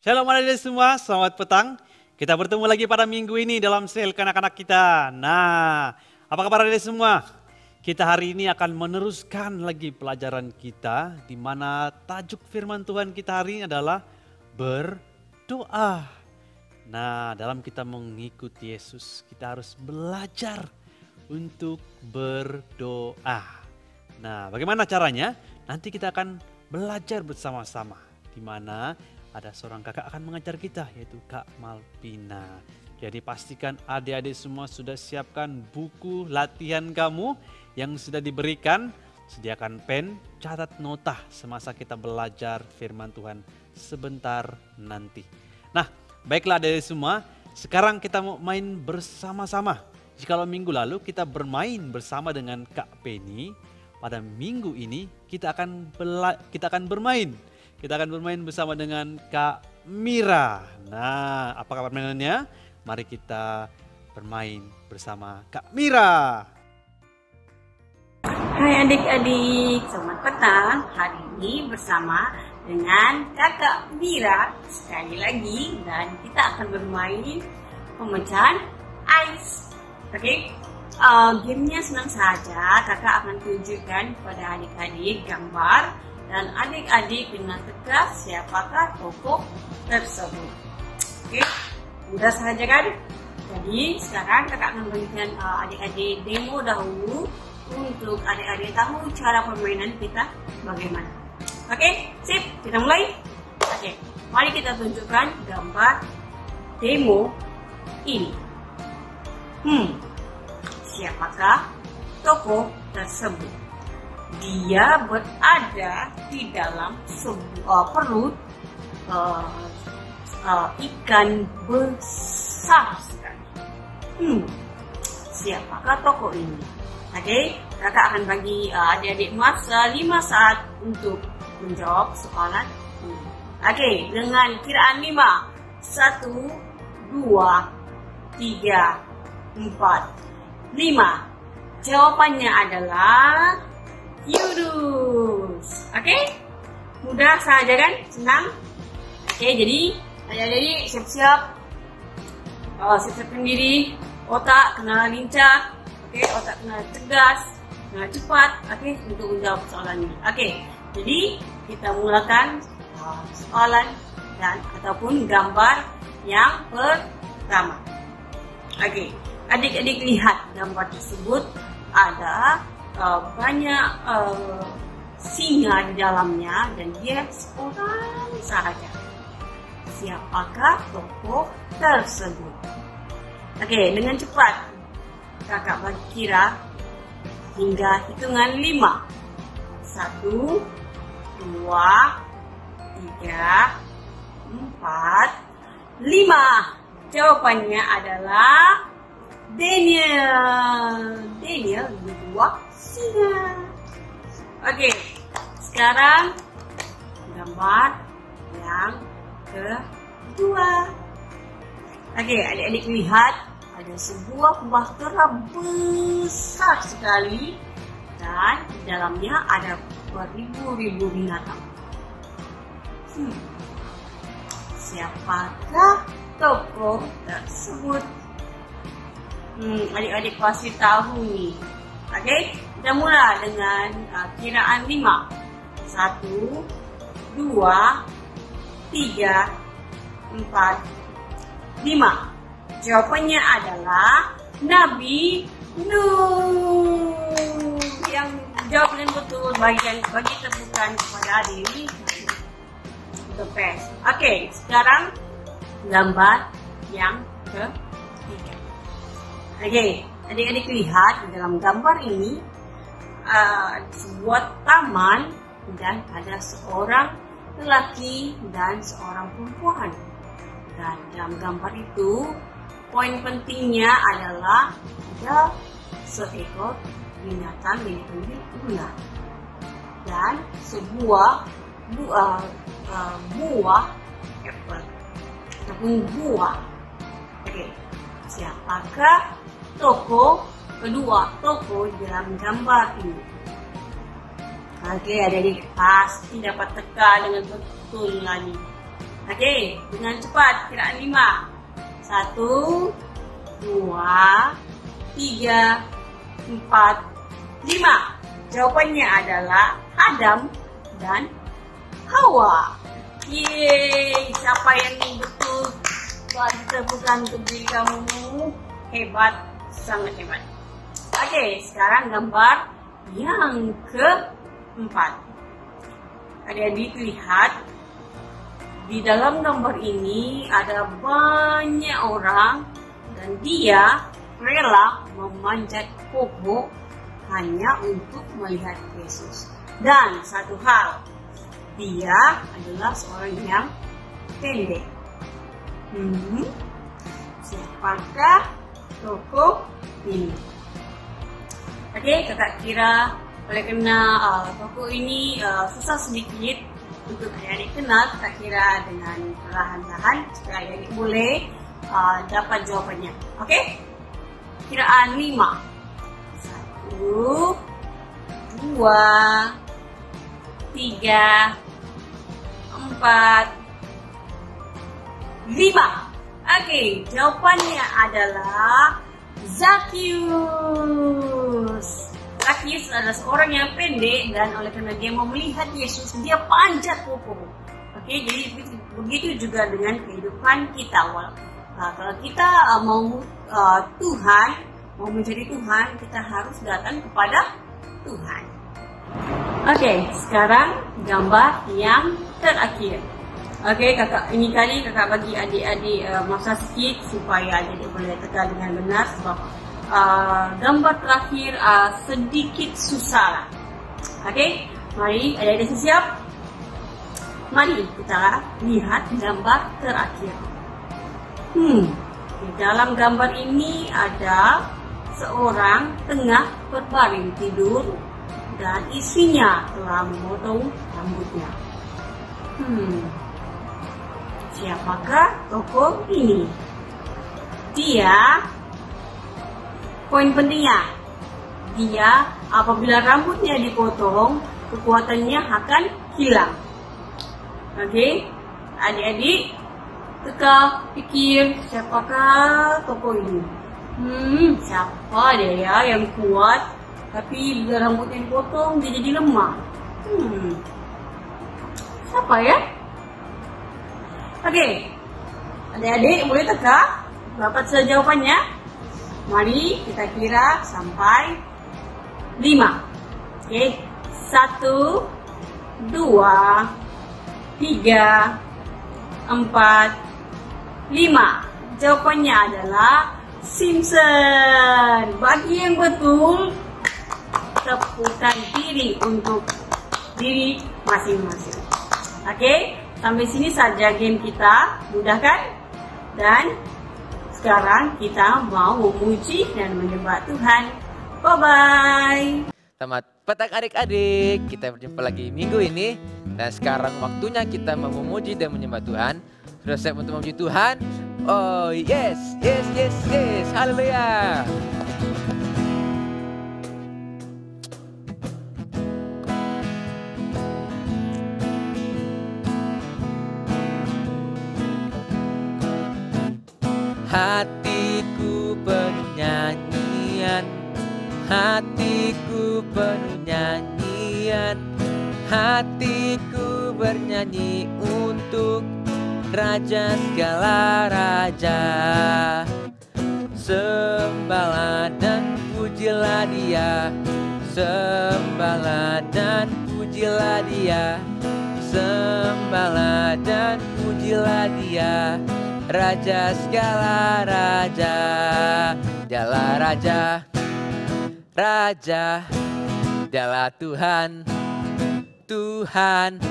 Shalom adik-adik semua, selamat petang. Kita bertemu lagi pada minggu ini dalam sel kanak-kanak kita. Nah, apa kabar adik semua? Kita hari ini akan meneruskan lagi pelajaran kita, di mana tajuk firman Tuhan kita hari ini adalah berdoa. Nah, dalam kita mengikuti Yesus, kita harus belajar untuk berdoa. Nah, bagaimana caranya? Nanti kita akan belajar bersama-sama, di mana ada seorang kakak akan mengajar kita, yaitu Kak Malvina. Jadi pastikan adik-adik semua sudah siapkan buku latihan kamu yang sudah diberikan. Sediakan pen, catat nota semasa kita belajar firman Tuhan sebentar nanti. Nah, baiklah adik-adik semua, sekarang kita mau main bersama-sama. Jikalau minggu lalu kita bermain bersama dengan Kak Penny, pada minggu ini kita akan bermain. Kita akan bermain bersama dengan Kak Mira. Nah, apa kabar mainannya? Mari kita bermain bersama Kak Mira. Hai adik-adik, selamat petang. Hari ini bersama dengan Kakak Mira sekali lagi, dan kita akan bermain pemecahan ais. Oke, gamenya senang saja. Kakak akan tunjukkan kepada adik-adik gambar, dan adik-adik dengan tegas siapakah tokoh tersebut. Oke, mudah saja kan? Jadi sekarang kakak akan berikan adik-adik demo dahulu untuk adik-adik tahu cara permainan kita bagaimana. Oke, sip, kita mulai. Oke, mari kita tunjukkan gambar demo ini. Siapakah tokoh tersebut? Dia berada di dalam sebuah perut ikan besar sekali. Siapakah tokoh ini? Oke, kakak akan bagi adik-adik masa 5 saat untuk menjawab soalan ini. Oke, dengan kiraan 5. 1, 2, 3, 4, 5. Jawabannya adalah Yudus. Oke, mudah saja kan? Senang. Oke, jadi adik-adik siap-siap. Siap-siapkan diri. Otak kena lincah. Oke, otak kena cerdas, kena cepat. Oke, untuk menjawab soalan ini. Oke, jadi kita mulakan soalan dan ataupun gambar yang pertama. Oke, adik-adik lihat gambar tersebut, ada banyak singa di dalamnya, dan dia seorang saja. Siapakah tokoh tersebut? Oke, dengan cepat kakak berkira hingga hitungan 5. 1, 2, 3, 4, 5. Jawabannya adalah Daniel. Daniel berdua singa. Oke, sekarang gambar yang kedua. Oke, adik-adik lihat ada sebuah bahtera besar sekali, dan di dalamnya ada beribu-ribu binatang. Siapakah tokoh tersebut? Adik-adik pasti tahu nih. Oke, kita mulai dengan kiraan 5. 1, 2, 3, 4, 5. Jawabannya adalah Nabi Nuh. Yang jawab dengan betul, bagi tepukan kepada adik ini. The best. Oke, sekarang gambar yang ketiga. Oke, adik-adik lihat di dalam gambar ini sebuah taman, dan ada seorang lelaki dan seorang perempuan. Dan dalam gambar itu, poin pentingnya adalah ada seekor binatang yang dipanggil ular, dan sebuah buah apple ataupun buah. Oke, siapakah kedua tokoh dalam gambar ini? Oke, adik-adik pasti dapat teka dengan betul lagi. Oke, dengan cepat kiraan 5. 1, 2, 3, 4, 5. Jawabannya adalah Adam dan Hawa. Yeay, siapa yang betul? Bagi tepukan untuk diri kamu. Hebat, sangat hebat. Oke, sekarang gambar yang keempat. Adik-adik lihat, di dalam gambar ini ada banyak orang dan dia rela memanjat pohon hanya untuk melihat Yesus. Dan satu hal, dia adalah seorang yang pendek. Siapakah tokoh ini? Oke, kakak kira oleh karena tokoh ini susah sedikit untuk adik-adik kenal, kakak kira dengan perlahan-lahan supaya adik boleh dapat jawabannya. Oke? Kiraan 5. 1, 2, 3, 4, 5. Oke, jawabannya adalah Zakheus. Zakheus adalah seorang yang pendek dan oleh karena dia mau melihat Yesus, dia panjat pohon. Oke, jadi begitu juga dengan kehidupan kita. Kalau kita mau Tuhan, mau menjadi Tuhan, kita harus datang kepada Tuhan. Oke, sekarang gambar yang terakhir. Oke, kakak ini kali kakak bagi adik-adik masa sedikit supaya adik boleh teka dengan benar sebab gambar terakhir sedikit susah lah. Oke, mari adik-adik siap. Mari kita lihat gambar terakhir. Di dalam gambar ini ada seorang tengah berbaring tidur dan istrinya telah memotong rambutnya. Siapakah tokoh ini? Dia, poin pentingnya, dia apabila rambutnya dipotong, kekuatannya akan hilang. Oke, adik-adik, teka pikir siapakah tokoh ini? Siapa dia ya yang kuat, tapi bila rambutnya dipotong dia jadi lemah? Siapa ya? Oke, adik-adik boleh teka, dapat saja jawabannya. Mari kita kira sampai 5. Oke, 1, 2, 3, 4, 5. Jawabannya adalah Simpson. Bagi yang betul, tepukan diri untuk diri masing-masing. Oke, sampai sini saja game kita, mudah kan? Dan sekarang kita mau memuji dan menyembah Tuhan. Bye-bye. Selamat petang adik-adik, kita berjumpa lagi minggu ini. Dan sekarang waktunya kita memuji dan menyembah Tuhan. Sudah siap untuk memuji Tuhan? Oh yes, yes, yes, yes, haleluya. Hatiku penuh nyanyian, hatiku penuh nyanyian, hatiku bernyanyi untuk Raja segala raja. Sembahlah dan pujilah dia, sembahlah dan pujilah dia, sembahlah dan pujilah dia. Raja segala raja, dialah raja, raja, dialah Tuhan, Tuhan.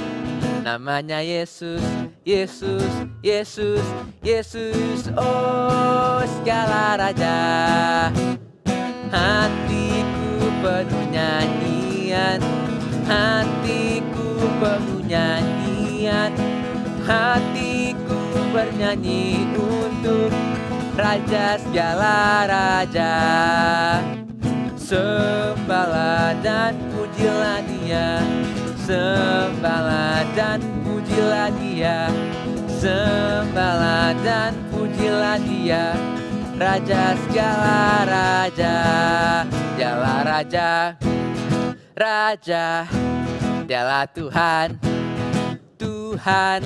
Namanya Yesus, Yesus, Yesus, Yesus. Oh segala raja. Hatiku penuh nyanyian, hatiku penuh nyanyian, hatiku bernyanyi untuk Raja segala raja. Sembahlah dan pujilah dia, sembahlah dan pujilah dia, Sembahlah dan pujilah Dia, Raja segala raja. Dialah Raja, Raja. Dialah Tuhan, Tuhan.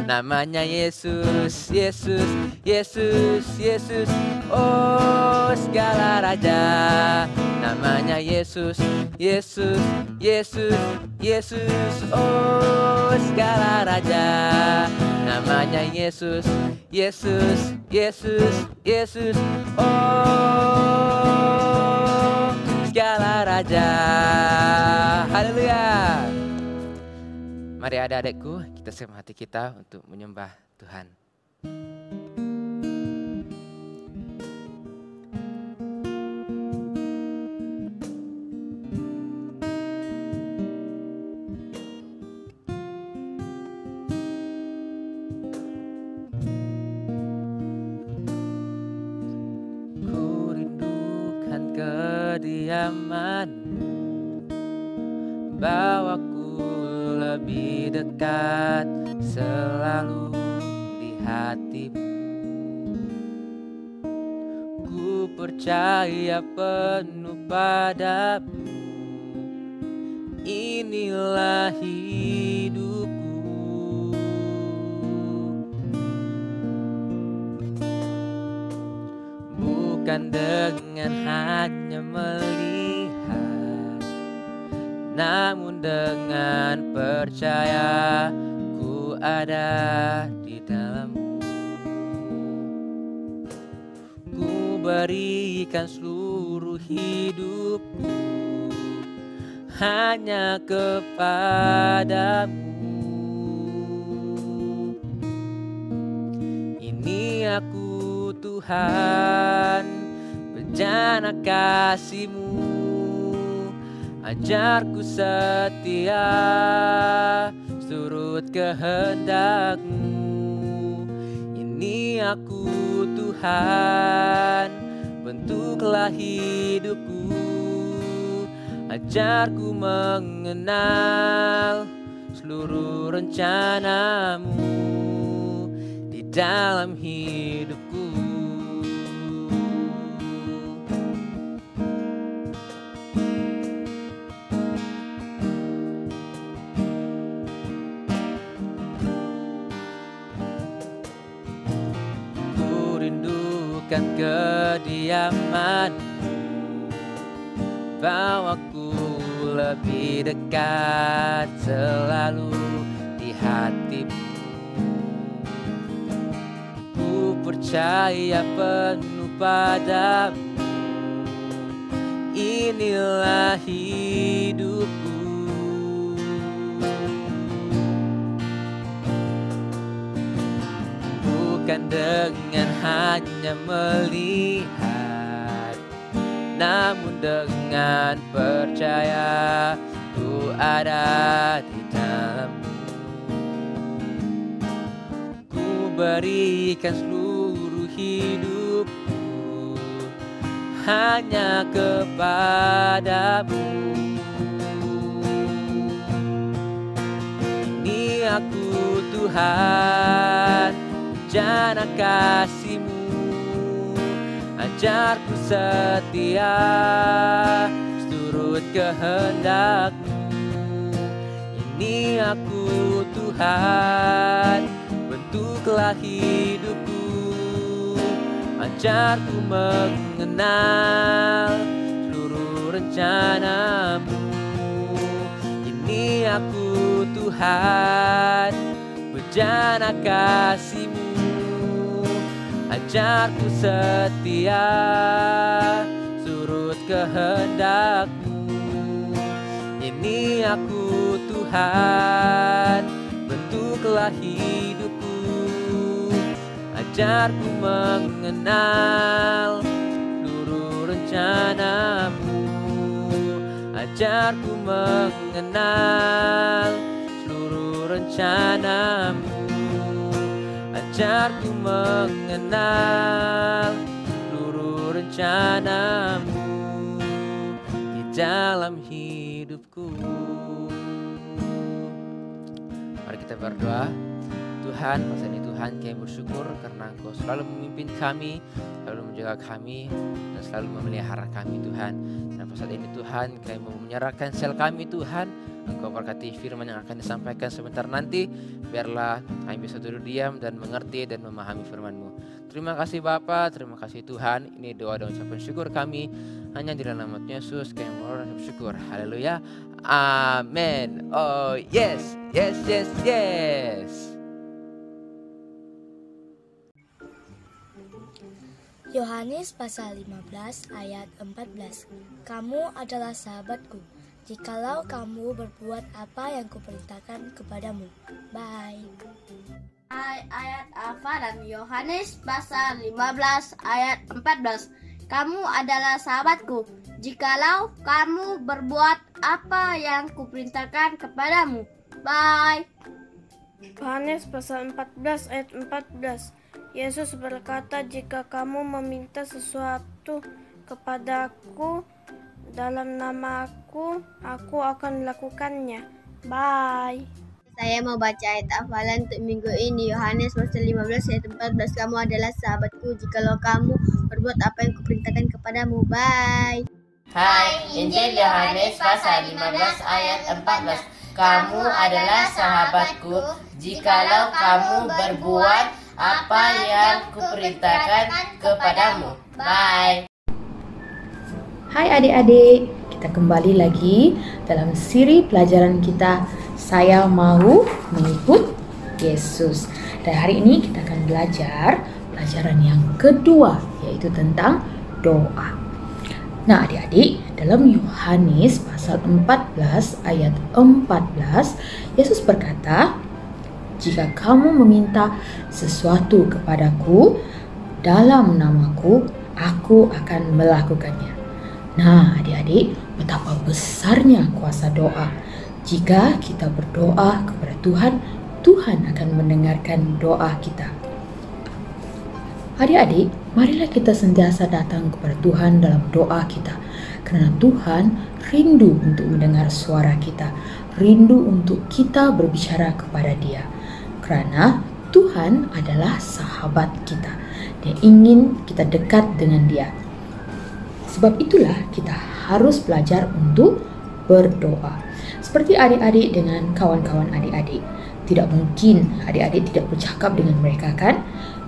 Namanya Yesus, Yesus, Yesus, Yesus. Oh, segala raja. Namanya Yesus, Yesus, Yesus, Yesus. Oh, segala raja. Namanya Yesus, Yesus, Yesus, Yesus. Oh, segala raja. Haleluya. Mari adik-adikku, kita siapkan hati kita untuk menyembah Tuhan. Ku rindukan kediaman-Mu, bawaku lebih dekat selalu di hati-Mu. Ku percaya penuh padamu, inilah hidupku. Bukan dengan hanya melihat, namun dengan percaya ku ada di dalam-Mu. Ku berikan seluruh hidupku hanya kepadamu. Ini aku Tuhan, bejana kasih-Mu. Ajarku setia, turut kehendak-Mu. Ini aku Tuhan, bentuklah hidupku. Ajarku mengenal seluruh rencana-Mu di dalam hidupku. Bukan kediaman-Mu, bawaku lebih dekat selalu di hati-Mu. Ku percaya penuh padamu, inilah hidupku. Bukan dengan hanya melihat, namun dengan percaya ku ada di dalam-Mu. Ku berikan seluruh hidupku hanya kepadamu. Ini aku Tuhan, bejana kasih-Mu. Ajarku setia, turut kehendak-Mu. Ini aku Tuhan, bentuklah hidupku. Ajarku mengenal seluruh rencana-Mu. Ini aku Tuhan, bejana kasih-Mu. Ajarku setia, turut kehendak-Mu. Ini aku Tuhan, bentuklah hidupku. Ajarku mengenal seluruh rencana-Mu. Ajarku mengenal seluruh rencana-Mu. Ajarku mengenal seluruh rencana-Mu di dalam hidupku. Mari kita berdoa. Tuhan, masa ini Tuhan kami bersyukur karena Engkau selalu memimpin kami, selalu menjaga kami, dan selalu memelihara kami Tuhan. Dan saat ini Tuhan kami mau menyerahkan sel kami Tuhan. Engkau berkati firman yang akan disampaikan sebentar nanti. Biarlah kami bisa duduk diam dan mengerti dan memahami firman-Mu. Terima kasih Bapa, terima kasih Tuhan. Ini doa dan ucapan syukur kami. Hanya di dalam nama Yesus kami mohon dan bersyukur. Haleluya. Amin. Oh yes, yes, yes, yes. Yohanes pasal 15 ayat 14. Kamu adalah sahabatku, jikalau kamu berbuat apa yang kuperintahkan kepadamu. Bye. Ayat Alfa dan Yohanes pasal 15 ayat 14. Kamu adalah sahabatku, jikalau kamu berbuat apa yang kuperintahkan kepadamu. Bye. Yohanes pasal 14 ayat 14. Yesus berkata, jika kamu meminta sesuatu kepadaku dalam namaku, aku akan melakukannya. Bye. Saya mau baca ayat hafalan untuk minggu ini. Yohanes pasal 15 ayat 14. Kamu adalah sahabatku, jikalau kamu berbuat apa yang kuperintahkan kepadamu. Bye. Hai, Injil Yohanes pasal 15 ayat 14. Kamu adalah sahabatku, jikalau kamu berbuat apa yang kuperintahkan kepadamu. Bye. Hai adik-adik, kita kembali lagi dalam siri pelajaran kita Saya Mau Mengikut Yesus. Dan hari ini kita akan belajar pelajaran yang kedua, yaitu tentang doa. Nah adik-adik, dalam Yohanes pasal 14 ayat 14, Yesus berkata, jika kamu meminta sesuatu kepadaku dalam namaku, aku akan melakukannya. Nah adik-adik, betapa besarnya kuasa doa. Jika kita berdoa kepada Tuhan, Tuhan akan mendengarkan doa kita. Adik-adik, marilah kita sentiasa datang kepada Tuhan dalam doa kita. Karena Tuhan rindu untuk mendengar suara kita, rindu untuk kita berbicara kepada Dia. Karena Tuhan adalah sahabat kita. Dia ingin kita dekat dengan Dia. Sebab itulah kita harus belajar untuk berdoa. Seperti adik-adik dengan kawan-kawan adik-adik. Tidak mungkin adik-adik tidak bercakap dengan mereka kan?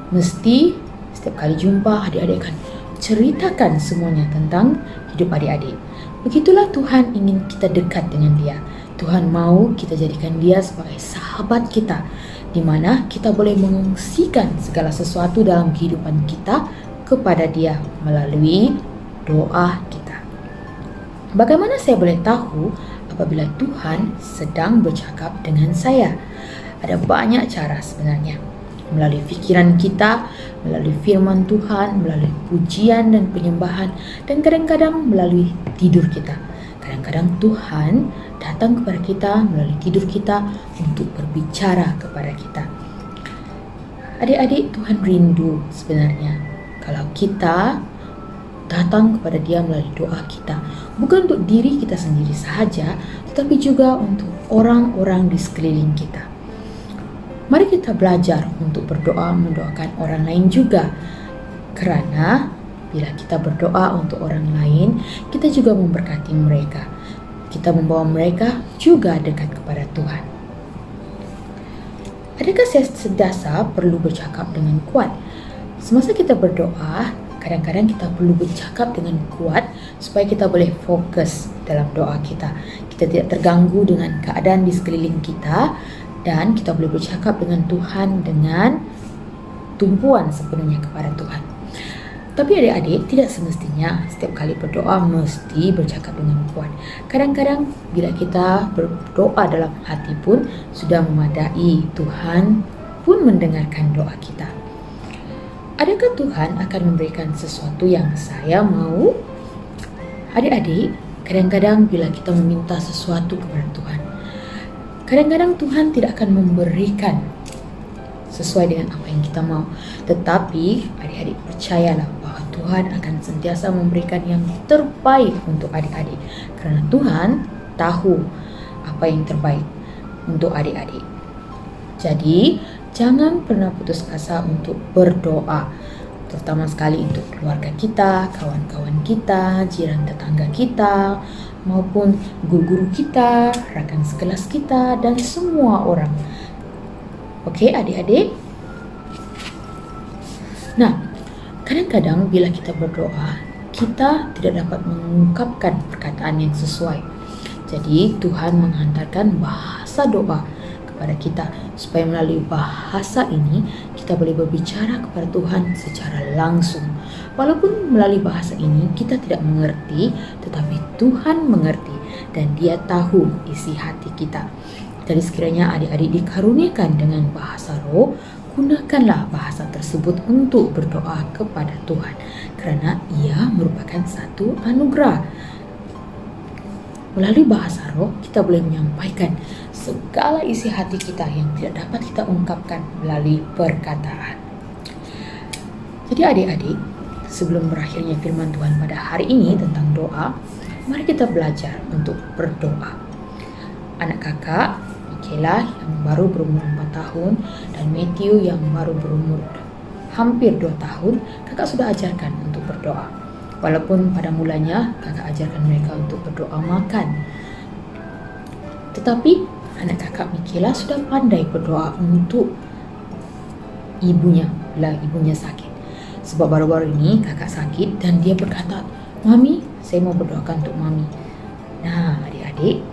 Mesti setiap kali jumpa adik-adik akan ceritakan semuanya tentang hidup adik-adik. Begitulah Tuhan ingin kita dekat dengan Dia. Tuhan mau kita jadikan Dia sebagai sahabat kita, di mana kita boleh mengungsikan segala sesuatu dalam kehidupan kita kepada Dia melalui doa kita. Bagaimana saya boleh tahu apabila Tuhan sedang bercakap dengan saya? Ada banyak cara sebenarnya. Melalui pikiran kita, melalui firman Tuhan, melalui pujian dan penyembahan, dan kadang-kadang melalui tidur kita. Kadang-kadang Tuhan datang kepada kita melalui tidur kita untuk berbicara kepada kita. Adik-adik, Tuhan rindu sebenarnya kalau kita datang kepada Dia melalui doa kita. Bukan untuk diri kita sendiri sahaja, tetapi juga untuk orang-orang di sekeliling kita. Mari kita belajar untuk berdoa mendoakan orang lain juga. Karena bila kita berdoa untuk orang lain, kita juga memberkati mereka. Kita membawa mereka juga dekat kepada Tuhan. Adakah saya sentiasa perlu bercakap dengan kuat? Semasa kita berdoa, kadang-kadang kita perlu bercakap dengan kuat supaya kita boleh fokus dalam doa kita. Kita tidak terganggu dengan keadaan di sekeliling kita, dan kita boleh bercakap dengan Tuhan dengan tumpuan sepenuhnya kepada Tuhan. Tapi adik-adik, tidak semestinya setiap kali berdoa mesti bercakap dengan kuat. Kadang-kadang bila kita berdoa dalam hati pun sudah memadai. Tuhan pun mendengarkan doa kita. Adakah Tuhan akan memberikan sesuatu yang saya mau? Adik-adik, kadang-kadang bila kita meminta sesuatu kepada Tuhan, kadang-kadang Tuhan tidak akan memberikan sesuai dengan apa yang kita mau. Tetapi adik-adik percayalah bahwa Tuhan akan sentiasa memberikan yang terbaik untuk adik-adik. Karena Tuhan tahu apa yang terbaik untuk adik-adik. Jadi Jangan pernah putus asa untuk berdoa, terutama sekali untuk keluarga kita, kawan-kawan kita, jiran tetangga kita, maupun guru-guru kita, rakan sekelas kita, dan semua orang. Oke adik-adik? Nah, kadang-kadang bila kita berdoa, kita tidak dapat mengungkapkan perkataan yang sesuai. Jadi Tuhan menghantarkan bahasa doa kepada kita supaya melalui bahasa ini kita boleh berbicara kepada Tuhan secara langsung. Walaupun melalui bahasa ini kita tidak mengerti, tetapi Tuhan mengerti dan Dia tahu isi hati kita. Jadi sekiranya adik-adik dikaruniakan dengan bahasa roh, gunakanlah bahasa tersebut untuk berdoa kepada Tuhan, karena ia merupakan satu anugerah. Melalui bahasa roh, kita boleh menyampaikan segala isi hati kita yang tidak dapat kita ungkapkan melalui perkataan. Jadi adik-adik, sebelum berakhirnya firman Tuhan pada hari ini tentang doa, mari kita belajar untuk berdoa. Anak kakak, Michaela yang baru berumur 4 tahun dan Matthew yang baru berumur hampir 2 tahun, kakak sudah ajarkan untuk berdoa. Walaupun pada mulanya kakak ajarkan mereka untuk berdoa makan. Tetapi anak kakak Michaela sudah pandai berdoa untuk ibunya bila ibunya sakit. Sebab baru-baru ini kakak sakit dan dia berkata, "Mami, saya mau berdoakan untuk Mami." Nah, adik-adik,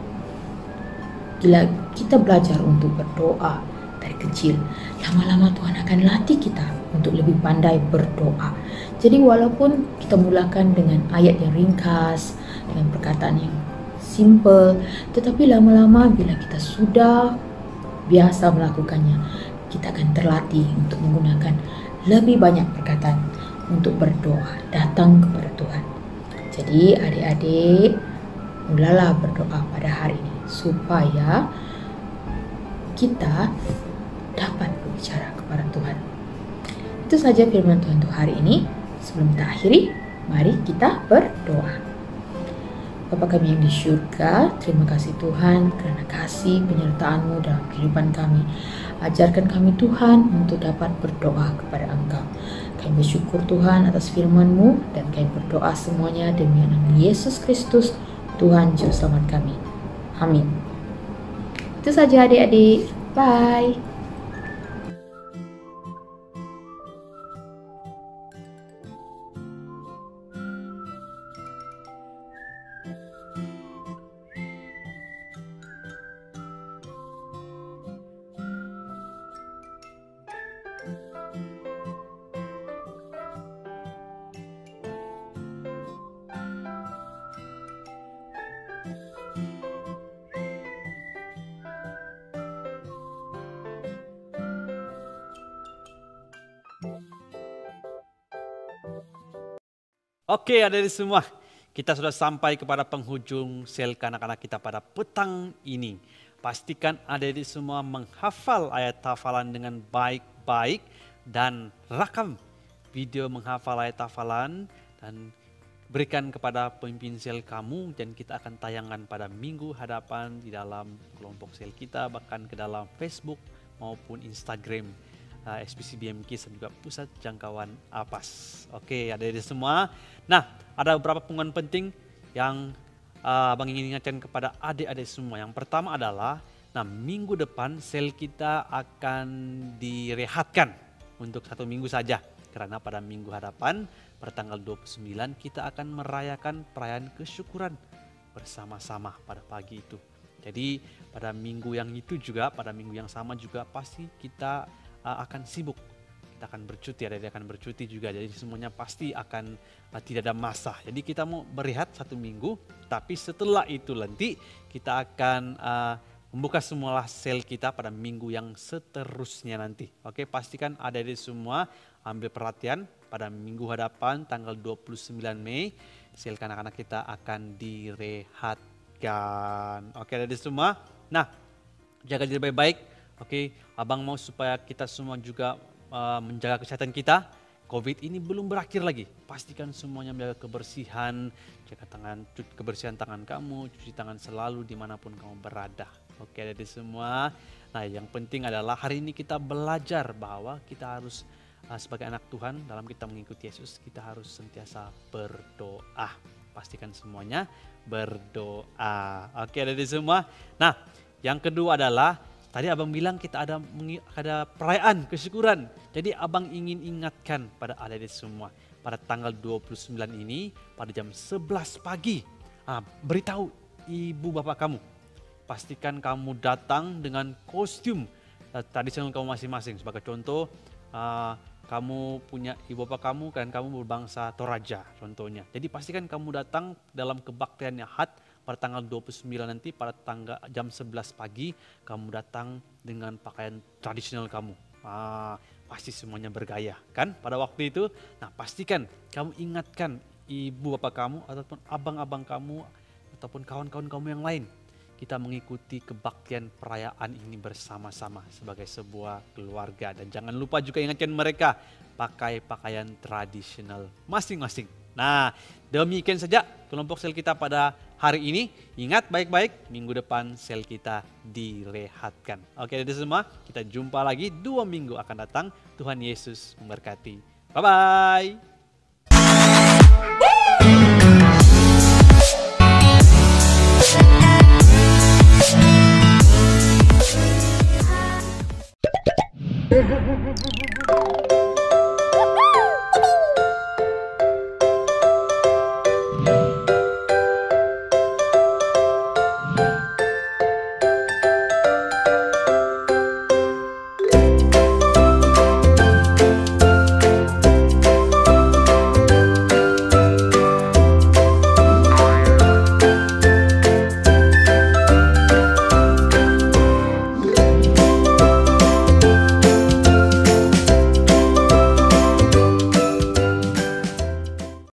bila kita belajar untuk berdoa dari kecil, lama-lama Tuhan akan latih kita untuk lebih pandai berdoa. Jadi walaupun kita mulakan dengan ayat yang ringkas, dengan perkataan yang simple, tetapi lama-lama bila kita sudah biasa melakukannya, kita akan terlatih untuk menggunakan lebih banyak perkataan untuk berdoa, datang kepada Tuhan. Jadi adik-adik, mulalah berdoa pada hari ini supaya kita dapat berbicara kepada Tuhan. Itu saja firman Tuhan untuk hari ini. Sebelum kita akhiri, mari kita berdoa. Bapa kami yang di surga, terima kasih Tuhan karena kasih penyertaan-Mu dalam kehidupan kami. Ajarkan kami Tuhan untuk dapat berdoa kepada Engkau. Kami bersyukur Tuhan atas firman-Mu dan kami berdoa semuanya demi nama Yesus Kristus, Tuhan Juru Selamat kami. Amin. Itu saja adik-adik. Bye. Oke adik-adik semua, kita sudah sampai kepada penghujung sel kanak-kanak kita pada petang ini. Pastikan adik-adik semua menghafal ayat hafalan dengan baik-baik dan rakam video menghafal ayat hafalan dan berikan kepada pemimpin sel kamu dan kita akan tayangkan pada minggu hadapan di dalam kelompok sel kita, bahkan ke dalam Facebook maupun Instagram. SPC BMK dan juga Pusat Jangkauan APAS. Oke, adik-adik semua. Nah, ada beberapa pengumuman penting yang Abang ingin ingatkan kepada adik-adik semua. Yang pertama adalah, minggu depan sel kita akan direhatkan untuk 1 minggu saja. Karena pada minggu hadapan, pada tanggal 29, kita akan merayakan perayaan kesyukuran bersama-sama pada pagi itu. Jadi, pada minggu yang itu juga, pada minggu yang sama juga pasti kita akan sibuk, kita akan bercuti, ada akan bercuti juga, jadi semuanya pasti akan tidak ada masa. Jadi kita mau berehat 1 minggu, tapi setelah itu nanti kita akan membuka semua sel kita pada minggu yang seterusnya nanti. Oke, pastikan adik-adik semua ambil perhatian pada minggu hadapan tanggal 29 Mei, sel kanak-kanak kita akan direhatkan. Oke adik-adik semua, nah jaga diri baik-baik. Oke, abang mau supaya kita semua juga menjaga kesehatan kita. COVID ini belum berakhir lagi. Pastikan semuanya menjaga kebersihan, jaga kebersihan tangan kamu, cuci tangan selalu dimanapun kamu berada. Oke, adik semua. Nah, yang penting adalah hari ini kita belajar bahwa kita harus sebagai anak Tuhan dalam kita mengikuti Yesus, kita harus sentiasa berdoa. Pastikan semuanya berdoa. Oke, ada di semua. Nah, yang kedua adalah tadi abang bilang kita ada perayaan kesyukuran. Jadi abang ingin ingatkan pada adik-adik semua pada tanggal 29 ini pada jam 11 pagi. Beritahu ibu bapak kamu. Pastikan kamu datang dengan kostum tradisional kamu masing-masing. Sebagai contoh, kamu punya ibu bapak kamu dan kamu berbangsa Toraja contohnya. Jadi pastikan kamu datang dalam kebaktian Ahad pada tanggal 29 nanti pada jam 11 pagi kamu datang dengan pakaian tradisional kamu. Pasti semuanya bergaya kan pada waktu itu. Nah, pastikan kamu ingatkan ibu bapak kamu ataupun abang-abang kamu ataupun kawan-kawan kamu yang lain. Kita mengikuti kebaktian perayaan ini bersama-sama sebagai sebuah keluarga. Dan jangan lupa juga ingatkan mereka pakai pakaian tradisional masing-masing. Nah, demikian saja kelompok sel kita pada hari ini. Ingat baik-baik, minggu depan sel kita direhatkan. Oke, jadi semua kita jumpa lagi 2 minggu akan datang. Tuhan Yesus memberkati. Bye-bye.